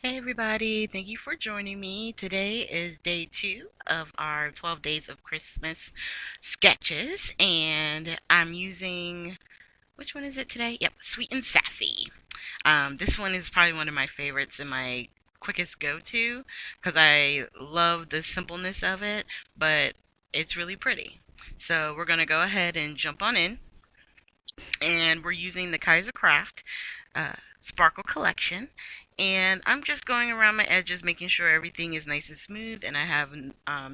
Hey everybody, thank you for joining me. Today is day 2 of our 12 days of Christmas sketches, and I'm using, which one is it today? Yep, Sweet and Sassy. This one is probably one of my favorites and my quickest go-to because I love the simpleness of it, but it's really pretty. So we're going to go ahead and jump on in, and we're using the Kaiser Craft Sparkle Collection. And I'm just going around my edges, making sure everything is nice and smooth and I have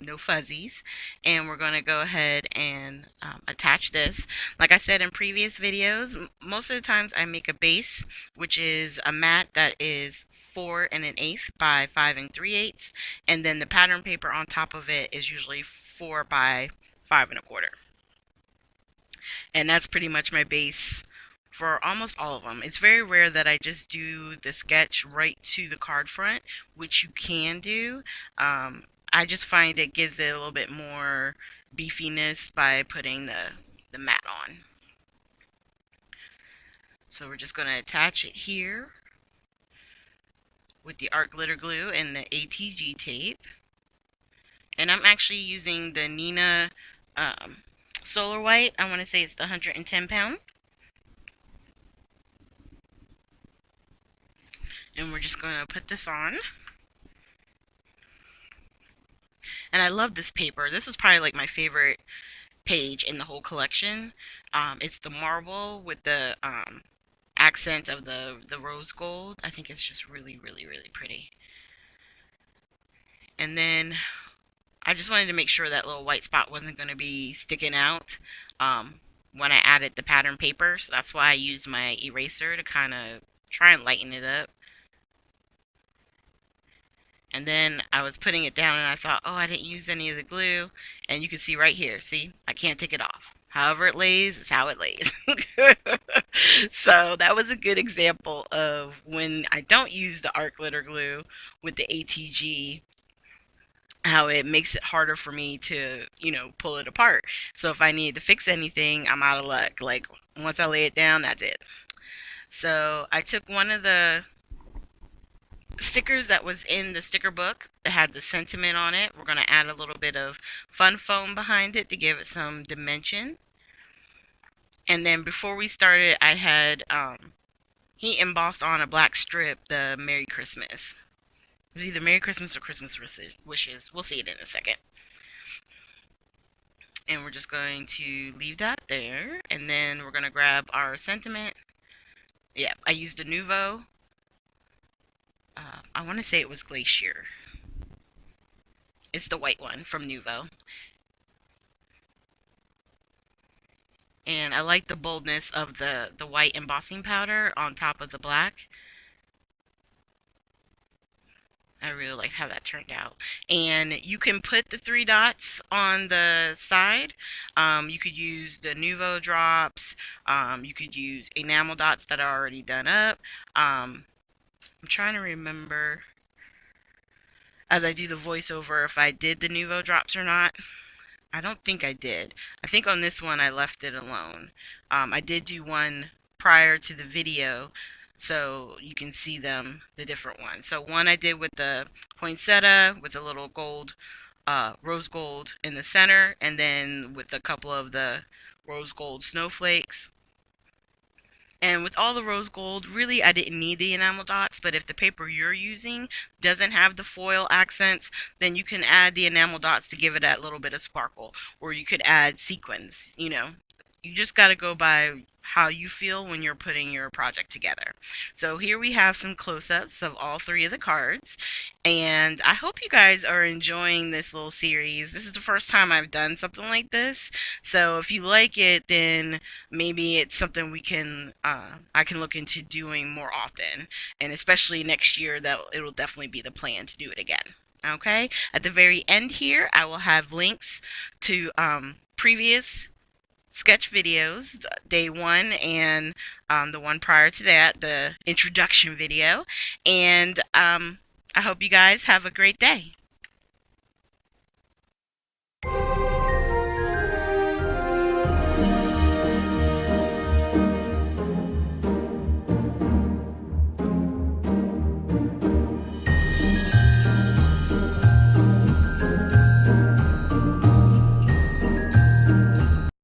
no fuzzies. And we're going to go ahead and attach this. Like I said in previous videos, most of the times I make a base, which is a mat that is 4 1/8 by 5 3/8. And then the pattern paper on top of it is usually 4 by 5 1/4. And that's pretty much my base for almost all of them. It's very rare that I just do the sketch right to the card front, which you can do. I just find it gives it a little bit more beefiness by putting the mat on. So we're just going to attach it here with the art glitter glue and the ATG tape. And I'm actually using the Neenah Solar White. I want to say it's the 110 pound. And we're just going to put this on. And I love this paper. This was probably like my favorite page in the whole collection. It's the marble with the accent of the rose gold. I think it's just really, really, really pretty. And then I just wanted to make sure that little white spot wasn't going to be sticking out when I added the pattern paper. So that's why I used my eraser to kind of try and lighten it up. And then I was putting it down and I thought, oh, I didn't use any of the glue. And you can see right here, see, I can't take it off. However it lays, it's how it lays. So that was a good example of when I don't use the art glitter glue with the ATG, how it makes it harder for me to, pull it apart. So if I need to fix anything, I'm out of luck. Like once I lay it down, that's it. So I took one of the stickers that was in the sticker book. It had the sentiment on it. We're going to add a little bit of fun foam behind it to give it some dimension. And then before we started, I had he embossed on a black strip the Merry Christmas. It was either Merry Christmas or Christmas Wishes. We'll see it in a second. And we're just going to leave that there. And then we're going to grab our sentiment. Yeah, I used a Nuvo. I want to say it was Glacier. It's the white one from Nuvo. And I like the boldness of the white embossing powder on top of the black. I really like how that turned out. And you can put the 3 dots on the side. You could use the Nuvo drops. You could use enamel dots that are already done up. I'm trying to remember as I do the voiceover if I did the Nuvo drops or not. I don't think I did. I think on this one I left it alone. I did do one prior to the video so you can see them, the different ones. So one I did with the poinsettia with a little gold, rose gold in the center, and then with a couple of the rose gold snowflakes. And with all the rose gold, really I didn't need the enamel dots, but if the paper you're using doesn't have the foil accents, then you can add the enamel dots to give it that little bit of sparkle. Or you could add sequins, You just got to go by how you feel when you're putting your project together. So here we have some close-ups of all 3 of the cards. And I hope you guys are enjoying this little series. This is the first time I've done something like this. So if you like it, then maybe it's something I can look into doing more often. And especially next year, that it'll definitely be the plan to do it again. Okay, at the very end here, I will have links to previous sketch videos, day 1 and the one prior to that, the introduction video. And I hope you guys have a great day.